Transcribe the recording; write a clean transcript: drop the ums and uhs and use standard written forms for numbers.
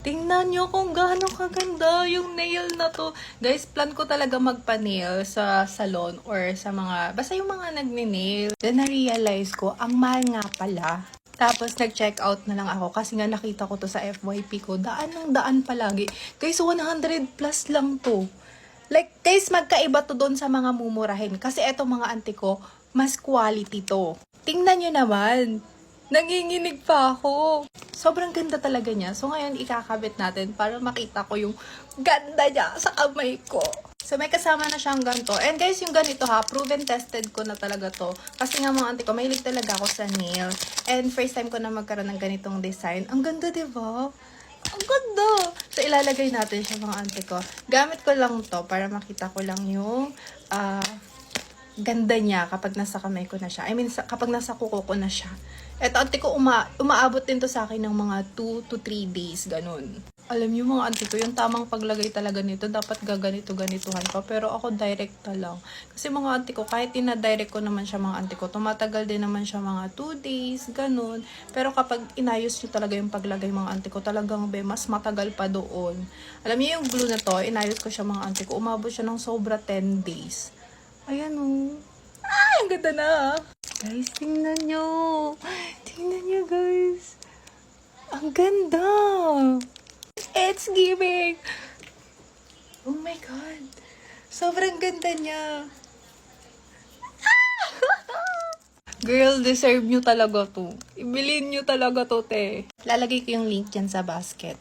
Tingnan nyo kung gaano kaganda yung nail na to. Guys, plan ko talaga magpa-nail sa salon or sa mga, basta yung mga nagne-nail. Then na-realize ko, ang mahal nga pala. Tapos nag-check out na lang ako kasi nga nakita ko to sa FYP ko. Daan ng daan palagi. Guys, 100 plus lang to. Like, guys, magkaiba to doon sa mga mumurahin. Kasi eto mga auntie ko, mas quality to. Tingnan nyo naman. Nanginginig pa ako. Sobrang ganda talaga niya. So, ngayon, ikakabit natin para makita ko yung ganda niya sa kamay ko. So, may kasama na siyang ganito. And guys, yung ganito ha, proven tested ko na talaga to. Kasi nga mga auntie ko, mahilig talaga ako sa nail. And first time ko na magkaroon ng ganitong design. Ang ganda, diba? Ang ganda! So, ilalagay natin siya mga auntie ko. Gamit ko lang to para makita ko lang yung ganda niya kapag nasa kamay ko na siya. I mean, kapag nasa kuko ko na siya. Eto, auntie ko, umaabot din to sa akin ng mga 2 to 3 days, ganun. Alam niyo mga auntie ko, yung tamang paglagay talaga nito, dapat gaganito-ganituhan pa. Pero ako, direct lang. Kasi mga auntie ko, kahit ina-direct ko naman siya mga auntie ko, tumatagal din naman siya mga 2 days, ganun. Pero kapag inayos niyo talaga yung paglagay mga auntie ko, talagang mas matagal pa doon. Alam niyo yung glue na to, inayos ko siya mga auntie ko, umabot siya ng sobra 10 days. Ayan o. Ay, ang ganda na. Guys, tingnan nyo. Tingnan nyo, guys. Ang ganda. It's giving. Oh my God. Sobrang ganda niya. Girl, deserve nyo talaga to. Ibilin nyo talaga to, te. Lalagay ko yung link dyan sa basket.